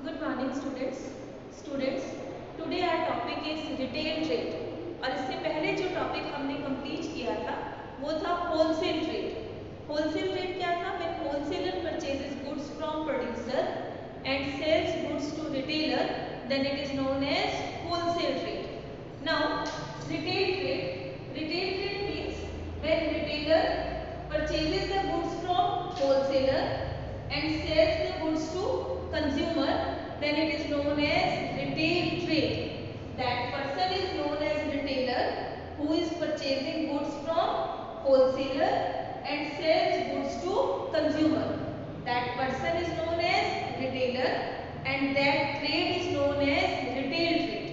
Good morning students. Students, today our topic is retail trade. और इससे पहले जो टॉपिक हमने कंप्लीट किया था वो था होलसेल ट्रेड। होलसेल ट्रेड क्या था? When wholesaler purchases goods from producer and sells goods to retailer, then it is known as wholesale trade. Now, retail trade. Retail trade means when retailer purchases the goods from wholesaler and sells the goods to consumer, then it is known as retail trade. That person is known as retailer who is purchasing goods from wholesaler and sells goods to consumer. That person is known as retailer and that trade is known as retail trade.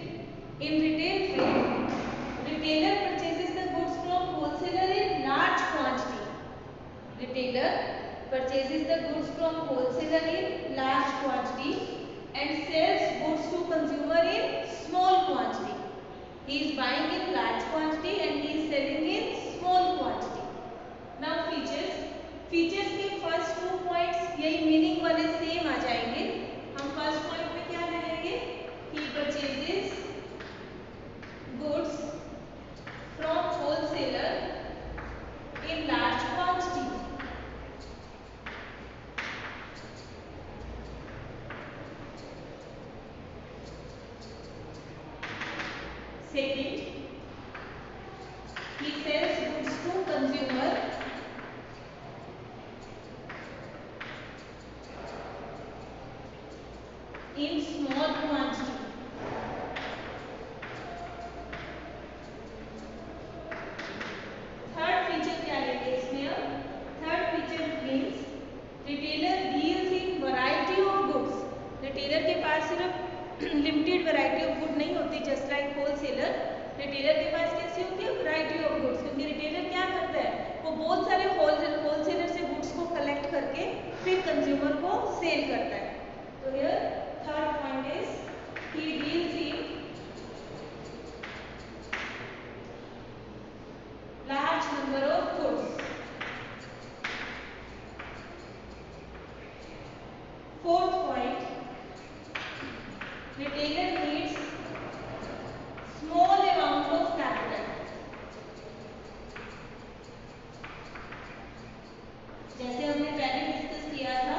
In retail trade, retailer purchases the goods from wholesaler in large quantity. Retailer purchases the goods from wholesaler in large quantity and sells goods to consumer in small quantity. He is buying in large quantity and he is selling in small quantity. Now features. Features के first 2 points यही meaning वाले same आ जाएंगे. हम first point में क्या रहेंगे? He purchases goods from wholesaler in large quantity. Second, he sells goods to consumer in small quantity. Third feature क्या लेंगे इसमें अब? Third feature means retailer deals in variety of goods. Retailer के पास सिर्फ limited variety of good नहीं होती, just like wholesaler. Retailer के पास कैसी होती है? Variety of goods. क्योंकि रिटेलर क्या करता है? वो बहुत सारे होलसेलर से गुड्स को कलेक्ट करके फिर कंज्यूमर को सेल करता है. तो here third point is he deals in large number of goods. Fourth point, retailer needs small amount of capital. जैसे हमने पहले डिस्कस किया था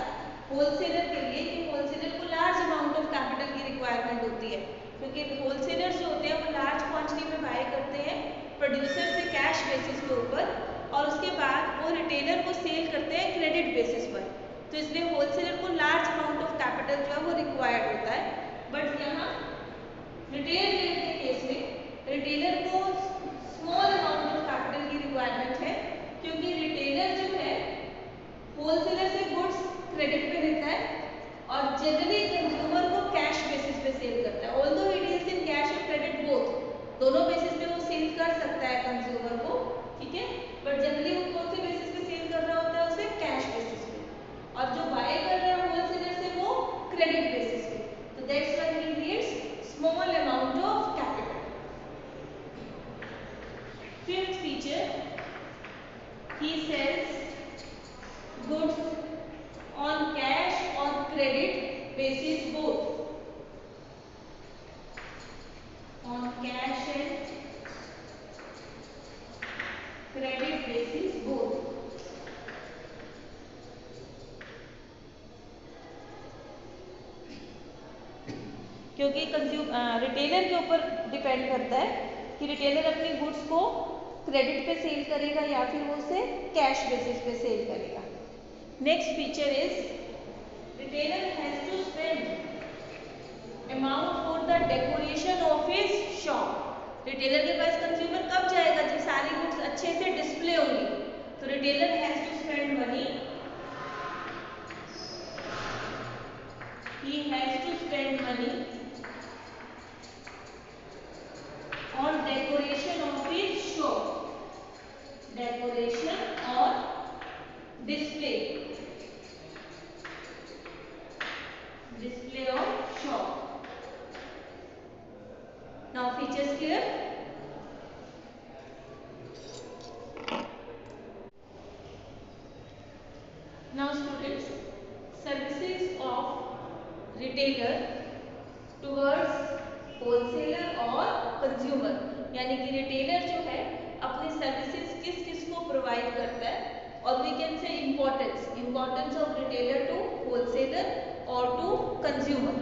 होलसेलर के लिए कि होलसेलर को लार्ज अमाउंट ऑफ कैपिटल की रिक्वायरमेंट होती है, क्योंकि होलसेलर जो होते हैं वो लार्ज क्वांटिटी में बाय करते हैं प्रोड्यूसर से कैश बेसिस के ऊपर और उसके बाद वो रिटेलर को सेल करते हैं क्रेडिट बेसिस पर. तो इसलिए होलसेलर को लार्ज अमाउंट ऑफ कैपिटल जो है वो रिक्वायर्ड होता है. बट यहाँ रिटेल ट्रेड के केस में रिटेलर को स्मॉल अमाउंट ऑफ कैपिटल की रिक्वायरमेंट है, क्योंकि रिटेलर जो है होलसेलर से गुड्स क्रेडिट पे देता है और जनरली कंज्यूमर को कैश बेसिस पे सेल करता है. Although it is in cash और क्रेडिट बोथ, दोनों बेसिस पे वो सेल कर सकता है कंज्यूमर को, ठीक है. बट जनरली वो कौन से बेसिस पे सेल कर रहा होता है? उसे कैश बेसिस पे. और जो बाय कर रहा है होलसेलर से वो क्रेडिट बेसिस पे. तो that's why he needs small amount of capital. Fifth feature, he sells goods on cash और credit basis both. On cash and credit basis both. क्योंकि रिटेलर के ऊपर डिपेंड करता है कि रिटेलर अपनी गुड्स को क्रेडिट पे सेल करेगा या फिर वो उसे कैश बेसिस पे सेल करेगा. Next feature is retailer has to spend amount for the decoration of his shop. Retailer के पास कंज्यूमर कब जाएगा? जब सारी गुड्स अच्छे से डिस्प्ले होंगी. तो retailer has to spend money, he has to spend money on decoration of his shop. Decoration or display. Display of shop. Now features clear? Now students, services of retailer towards wholesaler और consumer, यानी कि retailer जो है अपनी services किस किस को provide करता है, और we can say importance of retailer to wholesaler और टू कंज्यूमर।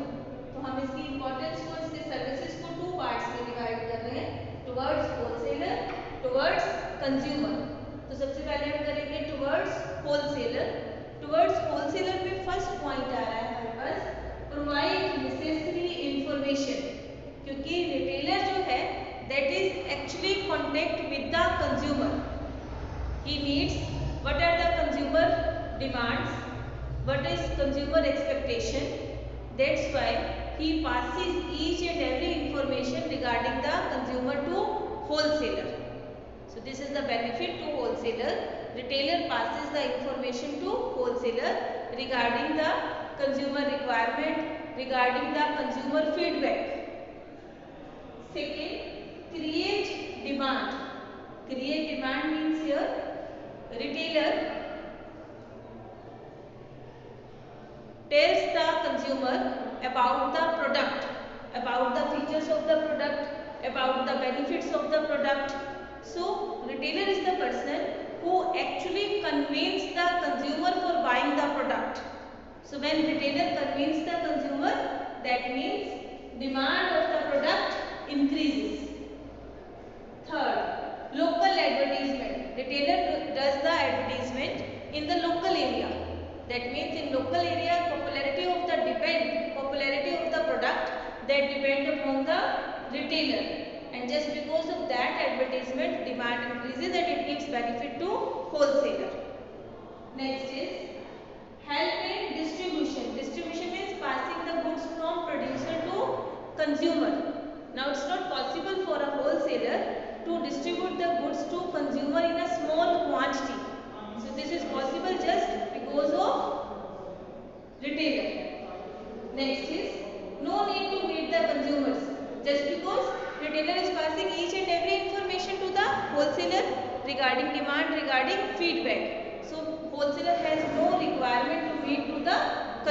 तो हम इसकी इम्पोर्टेंस को, इसके सर्विसेज को टू पार्ट्स में डिवाइड कर रहे हैं, टुवर्ड्स होलसेलर, टुवर्ड्स कंज्यूमर। तो सबसे पहले हम करेंगे टुवर्ड्स होलसेलर। टुवर्ड्स होलसेलर में फर्स्ट पॉइंट आ रहा है हमारे पास, प्रोवाइड नेसेसरी इंफॉर्मेशन, क्योंकि रिटेलर जो है that is actually contact with the consumer. He needs what are the consumer demands, what is consumer expectation, that's why he passes each and every information regarding the consumer to wholesaler. So this is the benefit to wholesaler. Retailer passes the information to wholesaler regarding the consumer requirement, regarding the consumer feedback. Second, create demand. Create demand means here retailer tells the consumer about the product, about the features of the product, about the benefits of the product. So retailer is the person who actually convinces the consumer for buying the product. So when retailer convinces the consumer, that means demand of the product increases. Third, local advertisement. Retailer does the advertisement in the local area. That means in local area, popularity of the product that depend upon the retailer, and just because of that advertisement demand increases and it gives benefit to wholesaler. Next is help in distribution. Distribution means passing the goods from producer to consumer. Now it's not possible for a wholesaler to distribute the goods to consumer in a small quantity. So this is possible just because of retailer. Next is no need to meet the consumers, just because retailer is passing each and every information to the wholesaler regarding demand, regarding feedback. So wholesaler has no requirement to meet to the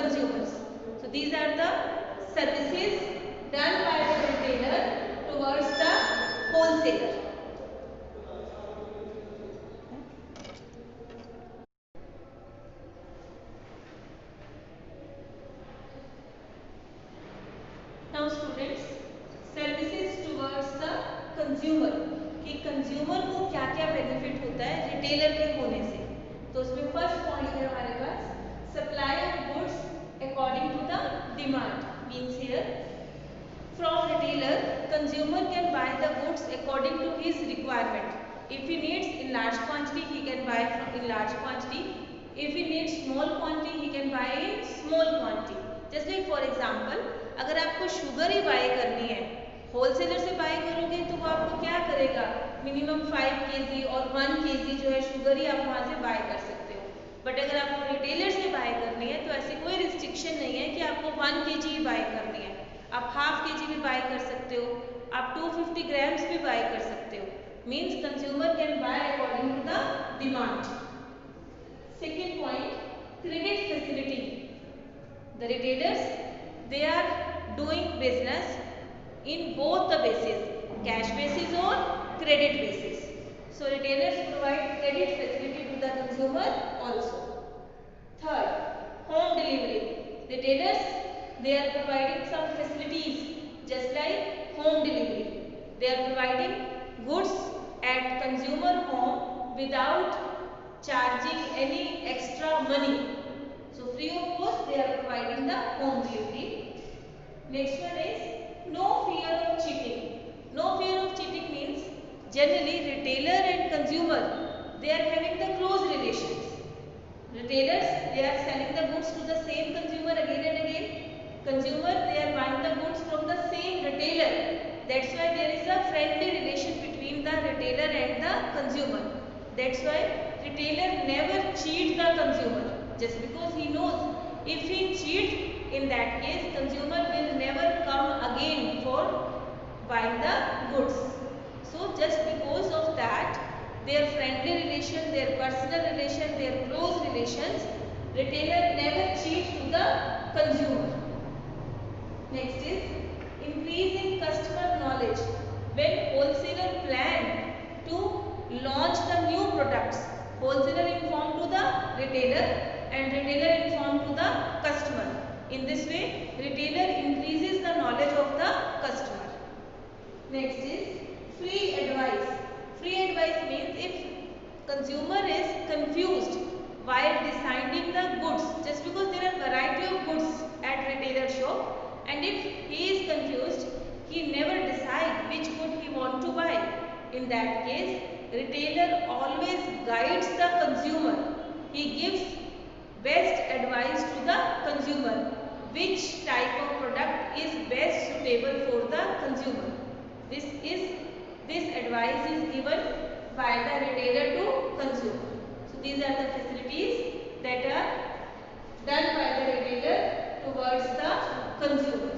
consumers. So these are the services done by the retailer towards the wholesaler. Now students, services towards the consumer, कि consumer को क्या क्या benefit होता है retailer के होने से। तो उसमें फर्स्ट पॉइंट है हमारे पास supply of goods according to the demand, means here from retailer consumer can buy the goods according to his requirement. If he needs in large quantity, he can buy in large quantity. If he needs small quantity, he can buy in small quantity. Just like for example, अगर आपको sugar ही bye करनी है, wholesaler से bye करोगे तो वो आपको क्या करेगा, मिनिमम 5 kg और 1 kg जो है शुगर ही आप वहाँ से बाय कर सकते हो. बट अगर आपको रिटेलर से बाय करनी है तो ऐसी कोई रिस्ट्रिक्शन नहीं है कि आपको 1 kg ही बाय करनी है. आप हाफ kg भी बाय कर सकते हो, आप 250 ग्राम्स भी बाय कर सकते हो. Means consumer can buy according to the demand. Second point, credit facility. The retailers, they are doing business in both the basis, cash basis or credit basis. So retailers provide credit facility to the consumer also. Third, home delivery. Retailers, they are providing some facilities just like home delivery. They are providing goods at consumer home without charging any extra money. So free of cost they are providing the home delivery. Next one is no fear of cheating. No fear of cheating means generally retailer and consumer, they are having the close relations. Retailers, they are selling the goods to the same consumer again and again. Consumer, they are buying the goods from the same retailer. That's why there is a friendly relation between the retailer and the consumer. That's why retailer never cheat the consumer. Just because he knows if he cheats, in that case consumer will never come again for buying the goods. So just because of that, their friendly relation, their personal relation, their close relations, retailer never cheats to the consumer. Next is increase in customer knowledge. When wholesaler plan to launch the new products, wholesaler inform to the retailer and retailer inform to the customer. In this way, retailer increases the knowledge of the customer. Next is free advice. Free advice means if consumer is confused while deciding the goods, just because there are variety of goods at retailer shop, and if he is confused, he never decide which good he want to buy. In that case, retailer always guides the consumer. He gives best advice to the consumer which type of product is best suitable for the consumer. This advice is given by the retailer to consumer. So these are the facilities that are done by the retailer towards the consumer.